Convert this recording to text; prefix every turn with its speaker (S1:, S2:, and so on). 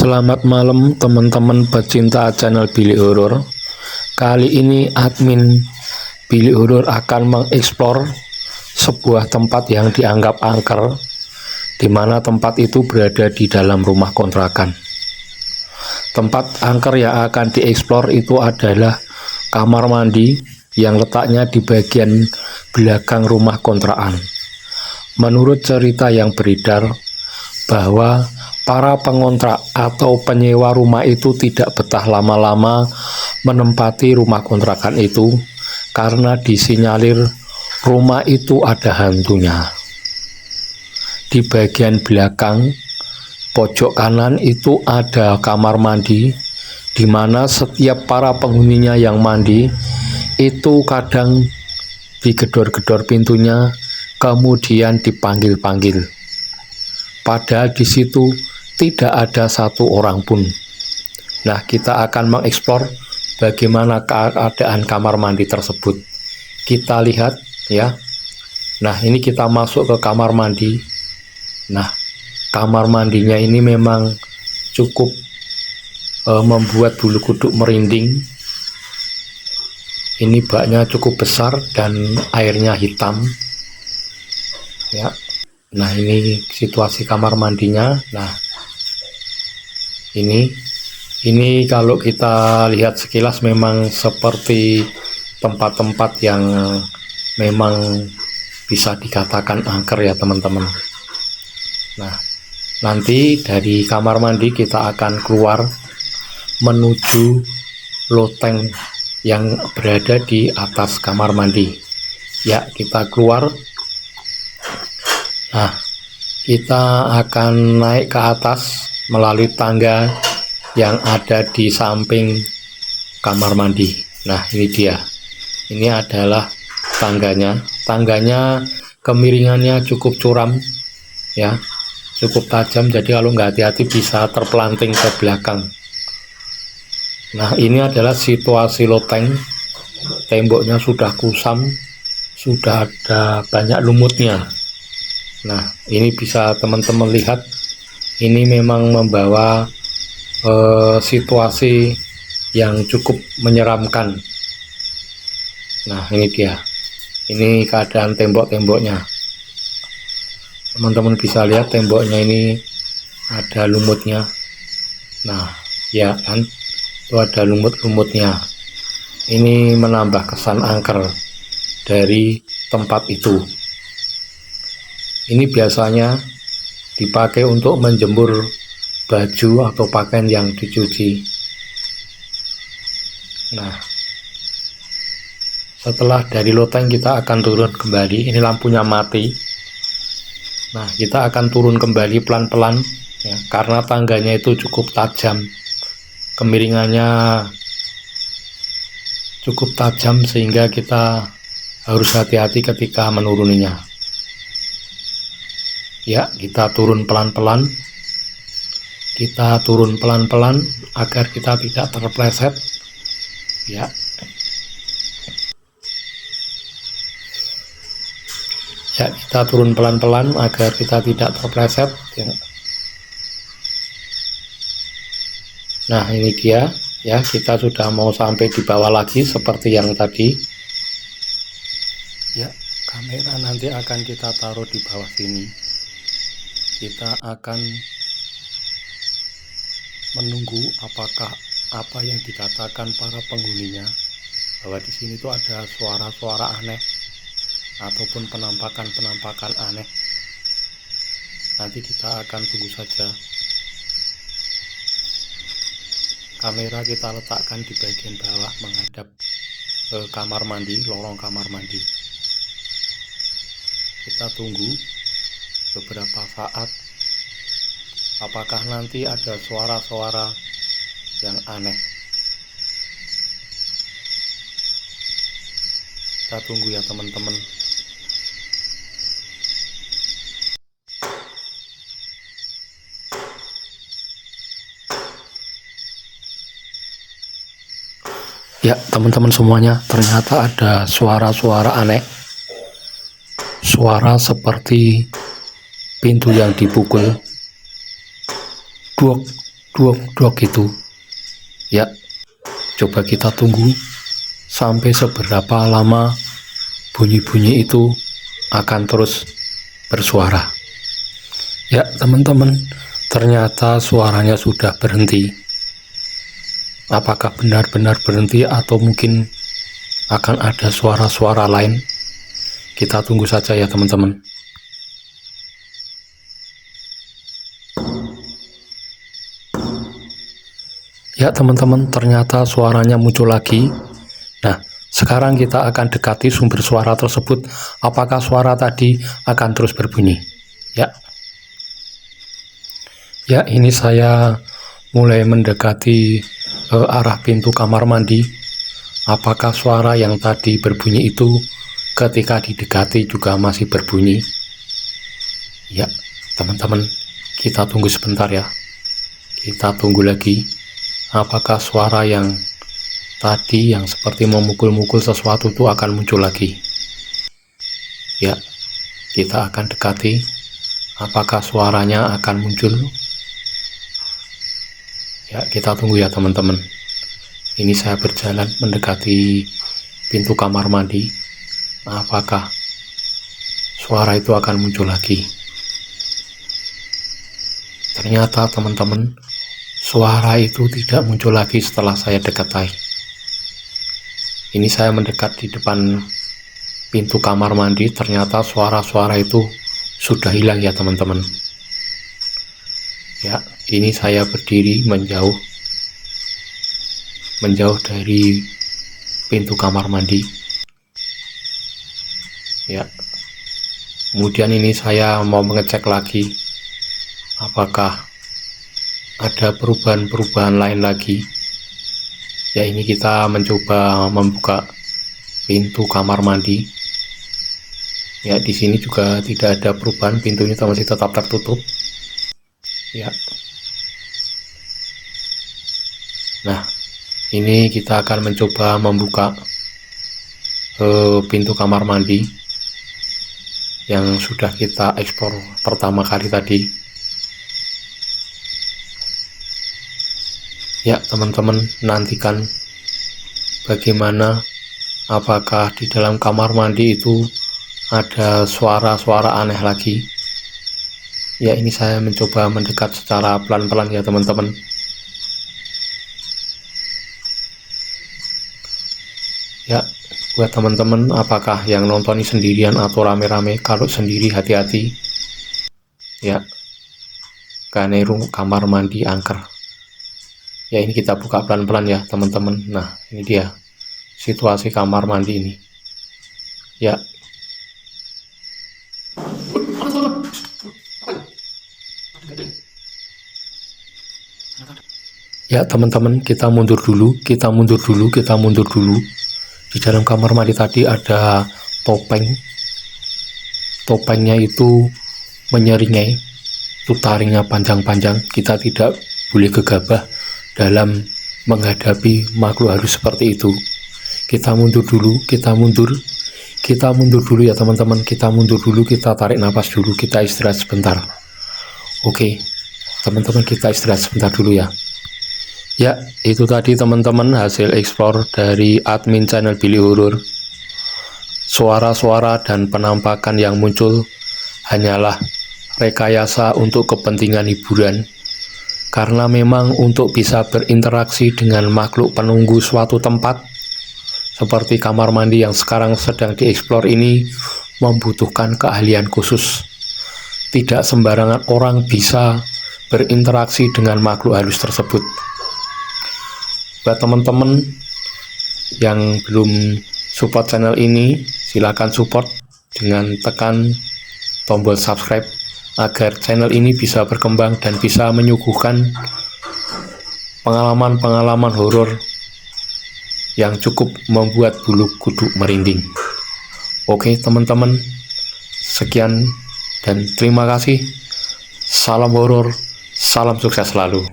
S1: Selamat malam teman-teman pecinta channel Billy Horror. Kali ini admin Billy Horror akan mengeksplor sebuah tempat yang dianggap angker, di mana tempat itu berada di dalam rumah kontrakan. Tempat angker yang akan dieksplor itu adalah kamar mandi yang letaknya di bagian belakang rumah kontrakan. Menurut cerita yang beredar bahwa para pengontrak atau penyewa rumah itu tidak betah lama-lama menempati rumah kontrakan itu karena disinyalir rumah itu ada hantunya. Di bagian belakang pojok kanan itu ada kamar mandi, di mana setiap para penghuninya yang mandi itu kadang digedor-gedor pintunya, kemudian dipanggil-panggil. Padahal di situ tidak ada satu orang pun. Nah, kita akan mengeksplor bagaimana keadaan kamar mandi tersebut. Kita lihat ya. Nah, ini kita masuk ke kamar mandi. Nah, kamar mandinya ini memang cukup membuat bulu kuduk merinding. Ini baknya cukup besar dan airnya hitam. Ya. Nah, ini situasi kamar mandinya. Nah, ini kalau kita lihat sekilas memang seperti tempat-tempat yang memang bisa dikatakan angker ya teman-teman. Nah, nanti dari kamar mandi kita akan keluar menuju loteng yang berada di atas kamar mandi. Ya, kita keluar. Nah, kita akan naik ke atas melalui tangga yang ada di samping kamar mandi. Nah, ini dia. Ini adalah tangganya. Tangganya kemiringannya cukup curam ya, cukup tajam, jadi kalau nggak hati-hati bisa terpelanting ke belakang. Nah, ini adalah situasi loteng. Temboknya sudah kusam, sudah ada banyak lumutnya. Nah, ini bisa teman-teman lihat, ini memang membawa situasi yang cukup menyeramkan. Nah, ini dia. Ini keadaan tembok-temboknya. Teman-teman bisa lihat temboknya ini ada lumutnya. Nah, ya kan, itu ada lumut-lumutnya. Ini menambah kesan angker dari tempat itu. Ini biasanya dipakai untuk menjemur baju atau pakaian yang dicuci. Nah, setelah dari loteng kita akan turun kembali. Ini lampunya mati. Nah, kita akan turun kembali pelan-pelan ya, karena tangganya itu cukup tajam. Kemiringannya cukup tajam sehingga kita harus hati-hati ketika menuruninya. Ya, kita turun pelan-pelan. Kita turun pelan-pelan agar kita tidak terpleset. Ya. Ya, kita turun pelan-pelan agar kita tidak terpleset. Ya. Nah, ini dia. Ya, kita sudah mau sampai di bawah lagi seperti yang tadi. Ya, kamera nanti akan kita taruh di bawah sini. Kita akan menunggu apakah apa yang dikatakan para penghuninya, bahwa di sini tuh ada suara-suara aneh ataupun penampakan-penampakan aneh. Nanti kita akan tunggu saja. Kamera kita letakkan di bagian bawah menghadap ke kamar mandi, lorong kamar mandi. Kita tunggu beberapa saat, apakah nanti ada suara-suara yang aneh. Kita tunggu ya teman-teman. Ya teman-teman semuanya, ternyata ada suara-suara aneh. Suara seperti pintu yang dipukul. Duok, duok-duok itu. Ya, coba kita tunggu sampai seberapa lama bunyi-bunyi itu akan terus bersuara. Ya teman-teman, ternyata suaranya sudah berhenti. Apakah benar-benar berhenti atau mungkin akan ada suara-suara lain? Kita tunggu saja ya teman-teman. Ya teman-teman, ternyata suaranya muncul lagi. Nah, sekarang kita akan dekati sumber suara tersebut. Apakah suara tadi akan terus berbunyi? Ya, ini saya mulai mendekati arah pintu kamar mandi. Apakah suara yang tadi berbunyi itu ketika didekati juga masih berbunyi? Ya, teman-teman, kita tunggu sebentar ya. Kita tunggu lagi. Apakah suara yang tadi yang seperti memukul-mukul sesuatu itu akan muncul lagi? Ya, kita akan dekati. Apakah suaranya akan muncul? Ya, kita tunggu ya teman-teman. Ini saya berjalan mendekati pintu kamar mandi. Apakah suara itu akan muncul lagi? Ternyata teman-teman, suara itu tidak muncul lagi setelah saya deketai. Ini saya mendekat di depan pintu kamar mandi. Ternyata suara-suara itu sudah hilang ya teman-teman. Ya, ini saya berdiri menjauh dari pintu kamar mandi. Ya, kemudian ini saya mau mengecek lagi apakah ada perubahan-perubahan lain lagi. Ya, ini kita mencoba membuka pintu kamar mandi. Ya, di sini juga tidak ada perubahan, pintunya masih tetap tertutup. Ya. Nah, ini kita akan mencoba membuka pintu kamar mandi yang sudah kita eksplor pertama kali tadi. Ya teman-teman, nantikan bagaimana, apakah di dalam kamar mandi itu ada suara-suara aneh lagi. Ya, ini saya mencoba mendekat secara pelan-pelan ya teman-teman. Ya, buat teman-teman, apakah yang nonton ini sendirian atau rame-rame? Kalau sendiri hati-hati. Ya, Kanerung kamar mandi angker. Ya, ini kita buka pelan-pelan ya teman-teman. Nah, ini dia situasi kamar mandi ini. Ya. Ya teman-teman, kita mundur dulu. Di dalam kamar mandi tadi ada topeng. Topengnya itu menyeringai, itu taringnya panjang-panjang. Kita tidak boleh gegabah dalam menghadapi makhluk halus seperti itu. Kita mundur dulu ya teman-teman. Kita mundur dulu, kita tarik nafas dulu, kita istirahat sebentar. Oke teman-teman, kita istirahat sebentar dulu ya. Ya, itu tadi teman-teman hasil explore dari admin channel Billy Horror. Suara-suara dan penampakan yang muncul hanyalah rekayasa untuk kepentingan hiburan, karena memang untuk bisa berinteraksi dengan makhluk penunggu suatu tempat seperti kamar mandi yang sekarang sedang dieksplor ini membutuhkan keahlian khusus. Tidak sembarangan orang bisa berinteraksi dengan makhluk halus tersebut. Buat teman-teman yang belum support channel ini, silakan support dengan tekan tombol subscribe agar channel ini bisa berkembang dan bisa menyuguhkan pengalaman-pengalaman horor yang cukup membuat bulu kuduk merinding. Oke teman-teman, sekian dan terima kasih. Salam horor, salam sukses selalu.